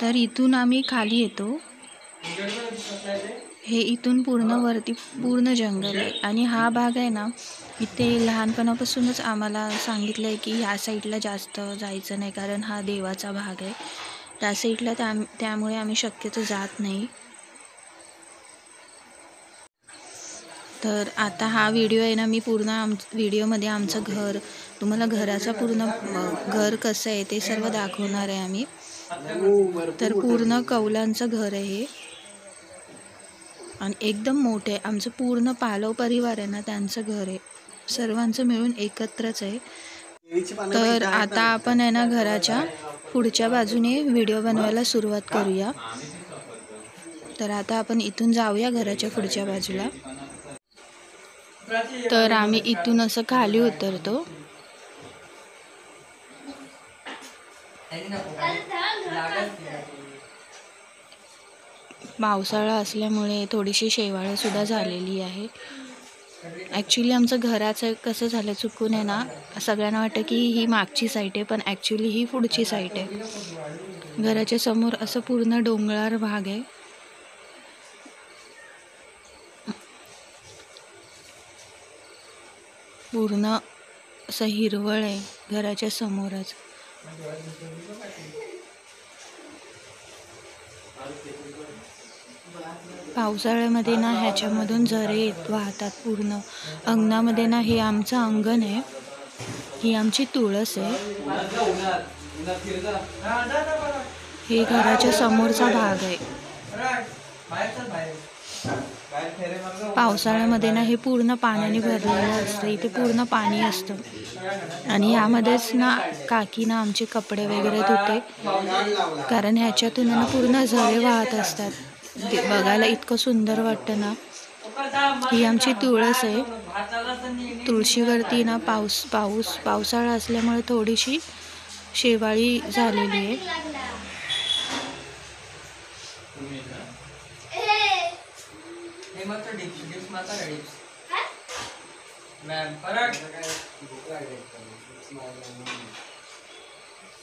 तर इथून आम्ही खाली येतो. हे इथून पूर्ण वरती पूर्ण जंगल आहे आणि हा भाग आहे ना, इथे लहानपणापासूनच आम्हाला सांगितलं आहे की ह्या साईडला जास्त जायचं नाही, कारण हा देवाचा भाग आहे. त्या साईडला त्यामुळे आम्ही शक्यतो जात नाही. तर आता हा व्हिडिओ आहे ना, मी पूर्ण व्हिडिओमध्ये आमचं घर, तुम्हाला घराचा पूर्ण घर कसं आहे ते सर्व दाखवणार आहे आम्ही. तर पूर्ण कौलांचं घर आहे हे आणि एकदम मोठे आहे. आमचं पूर्ण पालव परिवार आहे ना, त्यांचं घर आहे. सर्वांचं मिळून एकत्रच आहे. तर आता आपण आहे ना, घराच्या पुढच्या बाजूने व्हिडिओ बनवायला सुरुवात करूया. तर आता आपण इथून जाऊया घराच्या पुढच्या बाजूला. तर आम्ही इथून असं खाली उतरतो. पावसाळा असल्यामुळे थोडीशी शेवाळं सुद्धा झालेली आहे. ॲक्च्युली आमचं घराचं कसं झालं, चुकून आहे ना, सगळ्यांना वाटतं की ही मागची साईड आहे, पण ॲक्च्युली ही पुढची साईड आहे. घराच्या समोर असं पूर्ण डोंगराळ भाग आहे. पूर्ण असं हिरवळ आहे घराच्या समोरच. पावसाळ्यामध्ये ना ह्याच्यामधून झरे वाहतात पूर्ण अंगणामध्ये ना. हे आमचं अंगण आहे, ही आमची तुळस आहे. हे घराच्या समोरचा भाग आहे. पावसाळ्यामध्ये ना हे पूर्ण पाण्याने भरलेलं असतं, इथे पूर्ण पाणी असतं आणि ह्यामध्येच ना काकी ना आमचे कपडे वगैरे धुते, कारण ह्याच्यातून ना पूर्ण झरे वाहत असतात. बघायला इतकं सुंदर वाटतं ना. ही आमची तुळस आहे. तुळशीवरती ना पावसाळा असल्यामुळे थोडीशी शेवाळी झालेली आहे.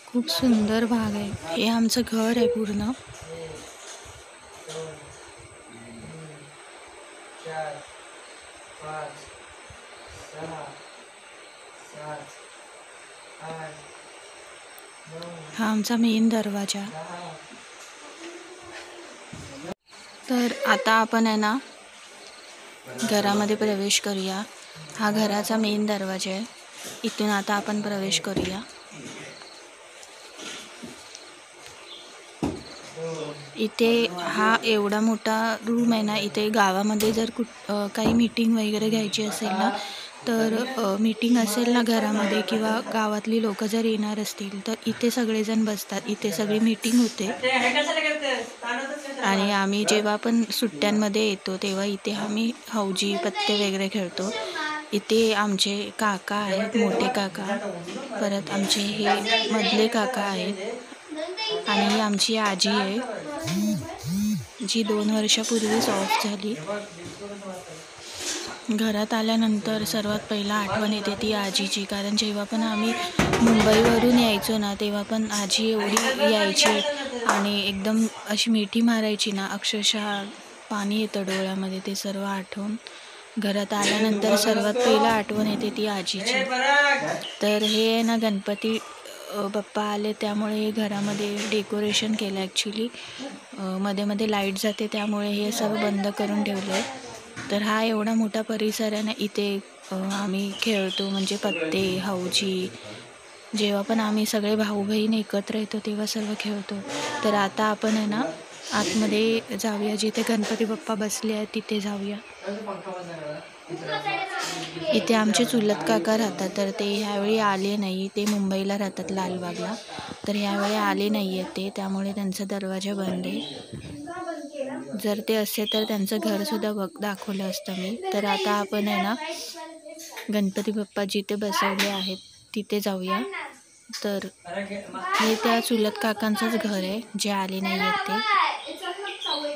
खूप सुंदर भाग आहे. हे आमचं घर आहे पूर्ण. हा आमचा मेन दरवाजा. तर आता आपण आहे ना घरामध्ये प्रवेश करूया. हा घराचा मेन दरवाजा आहे. इथून आता आपण प्रवेश करूया. इथे हा एवढा मोठा रूम आहे ना. इथे गावामध्ये जर काही मीटिंग वगैरे घ्यायची असेल ना, तर मीटिंग असेल ना घरामध्ये किंवा गावातली लोक जर येणार असतील तर इथे सगळेजण बसतात. इथे सगळी मीटिंग होते आणि आम्ही जेव्हा पण सुट्ट्यांमध्ये येतो तेव्हा इथे आम्ही हौजी पत्ते वगैरे खेळतो. इथे आमचे काका आहेत, मोठे काका, परत आमचे हे मधले काका आहेत आणि आमची आजी आहे जी 2 वर्षापूर्वीच ऑफ झाली. घरात आल्यानंतर सर्वात पहिला आठवण येते ती आजीची, कारण जेव्हा पण आम्ही मुंबईवरून यायचो ना तेव्हा पण आजी एवढी यायची आणि एकदम अशी मिठी मारायची ना, अक्षरशः पाणी येतं डोळ्यामध्ये ते सर्व आठवून. घरात आल्यानंतर सर्वात पहिला आठवण येते ती आजीची. तर हे ना गणपती बाप्पा आले त्यामुळे हे घरामध्ये डेकोरेशन केलं. ॲक्च्युली मध्ये मध्ये लाईट जाते त्यामुळे हे सर्व बंद करून ठेवलं आहे. तर हा एवढा मोठा परिसर आहे ना, इथे आम्ही खेळतो, म्हणजे पत्ते, हौजी. जेव्हा पण आम्ही सगळे भाऊ बहीण एकत्र येतो तेव्हा सर्व खेळतो. तर आता आपण आहे ना आतमध्ये जाऊया, जिथे गणपती बाप्पा बसले आहेत तिथे जाऊया. इथे आमचे चुलत काका राहतात, तर ते ह्यावेळी आले नाही. ते मुंबईला राहतात, लालबागला. तर ह्यावेळी आले नाही आहेत ते, त्यामुळे त्यांचा दरवाजा बंद आहे. जर ते असते तर त्यांचं घरसुद्धा दाखवलं असतं मी. तर आता आपण आहे ना गणपती बाप्पा जिथे बसवले आहेत तिथे जाऊया. तर हे त्या चुलत काकांचंच घर आहे जे आले नाही आहेत ते.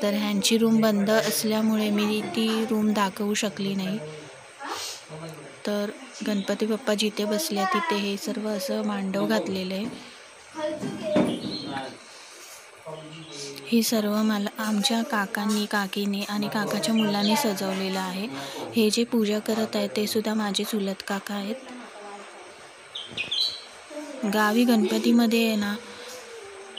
तर ह्यांची रूम बंद असल्यामुळे मी ती रूम दाखवू शकली नाही. तर गणपती बाप्पा जिथे बसले तिथे हे सर्व असं मांडव घातलेलं आहे. हे सर्व मला आमच्या काकांनी, काकीने आणि काकाच्या मुलांनी सजवलेलं आहे. हे जे पूजा करत आहेत ते सुद्धा माझे चुलत काका आहेत. गावी गणपतीमध्ये आहे ना,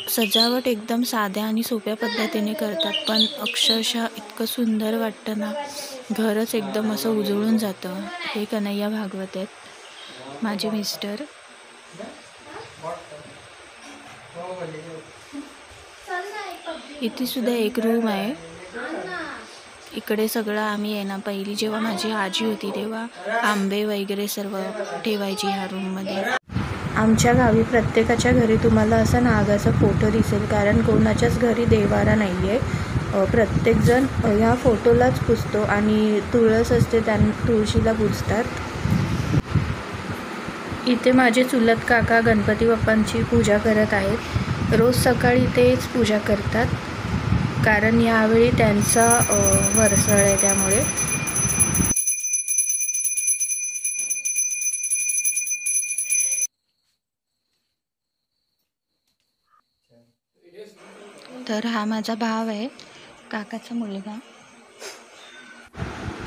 सजावट एकदम साध्या आणि सोप्या पद्धतीने करतात, पण अक्षरशः इतकं सुंदर वाटतं ना, घरच एकदम असं उजळून जातं. हे कन्हैया भागवत आहेत माझे मिस्टर. इथे सुद्धा एक रूम आहे. इकडे सगळं आम्ही आहे ना, पहिली जेव्हा माझी आजी होती तेव्हा आंबे वगैरे सर्व ठेवायची ह्या रूममध्ये. आमच्या गावी प्रत्येकाच्या घरी तुम्हाला असा नागाचा फोटो दिसेल, कारण कोणाच्याच घरी देवारा नाही आहे. प्रत्येकजण ह्या फोटोलाच पुजतो आणि तुळस असते त्या तुळशीला पुजतात. इथे माझे चुलत काका गणपती बाप्पांची पूजा करत आहेत. रोज सकाळी तेच पूजा करतात, कारण यावेळी त्यांचा वरसळ आहे त्यामुळे. तर हा माझा भाव आहे, काकाचा मुलगा.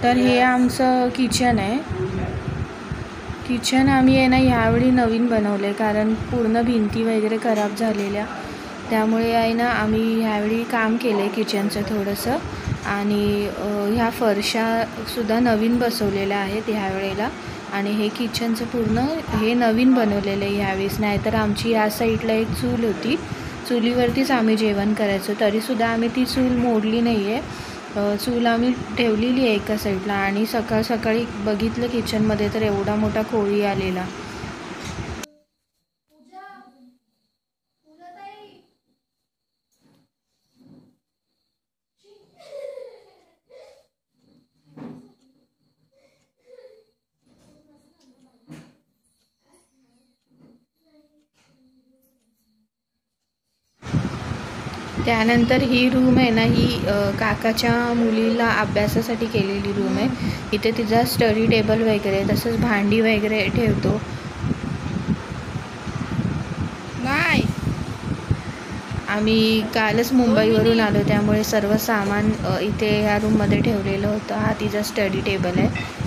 तर हे आमचं किचन आहे. किचन आम्ही आहे ना ह्यावेळी नवीन बनवलं आहे, कारण पूर्ण भिंती वगैरे खराब झालेल्या, त्यामुळे आहे ना आम्ही ह्यावेळी काम केलं आहे किचनचं थोडंसं. आणि ह्या फरशासुद्धा नवीन बसवलेल्या आहेत ह्यावेळेला. आणि हे किचनचं पूर्ण हे नवीन बनवलेलं आहे ह्यावेळेस. नाहीतर आमची या साईडला एक चूल होती, चुलीवरतीच आम्ही जेवण करायचो. तरीसुद्धा आम्ही ती चूल मोडली नाही आहे. चूल आम्ही ठेवलेली आहे एका साईडला. आणि सकाळी बघितलं किचनमध्ये तर एवढा मोठा कोळी आलेला. त्यानंतर ही रूम आहे ना, ही काकाच्या मुलीला अभ्यासासाठी केलेली रूम आहे. इथे तिचा स्टडी टेबल वगैरे, तसंच भांडी वगैरे ठेवतो. नाही, आम्ही कालच मुंबईवरून आलो, त्यामुळे सर्व सामान इथे ह्या रूममध्ये ठेवलेलं होतं. हा तिचा स्टडी टेबल आहे.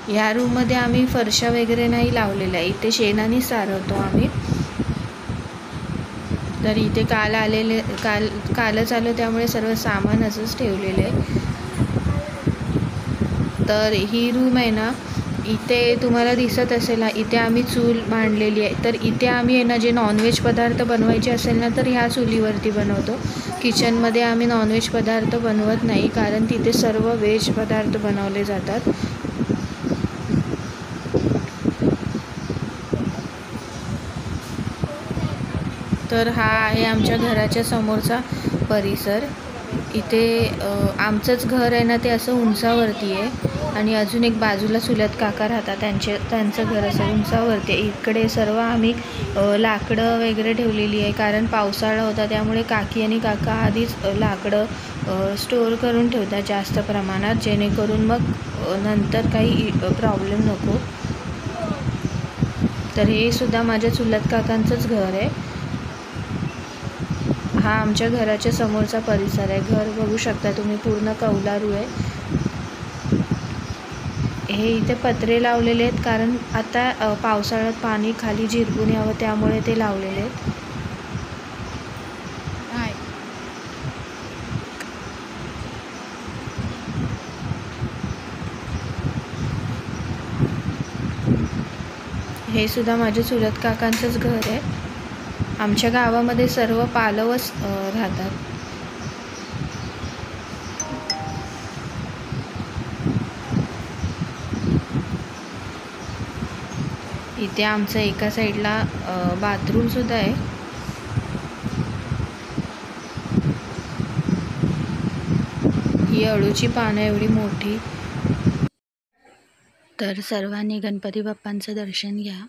ह्या रूममध्ये आम्ही फरशा वगैरे नाही लावलेल्या, इथे शेणाने सारवतो आम्ही. तर इथे कालच आलो, त्यामुळे सर्व सामान असंच ठेवलेलं आहे. तर ही रूम आहे ना, इथे तुम्हाला दिसत असेल ना, इथे आम्ही चूल मांडलेली आहे. तर इथे आम्ही आहे ना, जे नॉनव्हेज पदार्थ बनवायचे असेल ना, तर ह्या चुलीवरती बनवतो. किचनमध्ये आम्ही नॉनव्हेज पदार्थ बनवत नाही, कारण तिथे सर्व व्हेज पदार्थ बनवले जातात. तर हा आहे आमच्या घराच्या समोरचा परिसर. इथे आमचंच घर आहे ना, ते असं उंचावरती आहे. आणि अजून एक बाजूला चुलत काका राहतात, त्यांचं घर असं उंचावरती आहे. इकडे सर्व आम्ही लाकडं वगैरे ठेवलेली आहे, कारण पावसाळा होता, त्यामुळे काकी आणि काका आधीच लाकडं स्टोअर करून ठेवतात जास्त प्रमाणात, जेणेकरून मग नंतर काही प्रॉब्लेम नको. तर हे सुद्धा माझ्या चुलत काकांचंच घर आहे. हा आमच्या घराच्या समोरचा परिसर आहे. घर बघू शकता तुम्ही, पूर्ण कौलारू आहे. हे इथे पत्रे लावलेले आहेत, कारण आता पावसाळ्यात पाणी खाली झिरपून यावं, त्यामुळे ते लावलेले आहेत. हे सुद्धा माझ्या चुलत काकांचंच घर आहे. आमच्या गावामध्ये सर्व पालवच राहतात. इथे आमचं एका साईडला बाथरूम सुद्धा आहे. ही अळूची पानं एवढी मोठी. तर सर्वांनी गणपती बाप्पांचं दर्शन घ्या.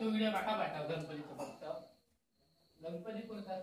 तो व्हिडिओ माका पाठव गणपतीचा फक्त गणपती पुरता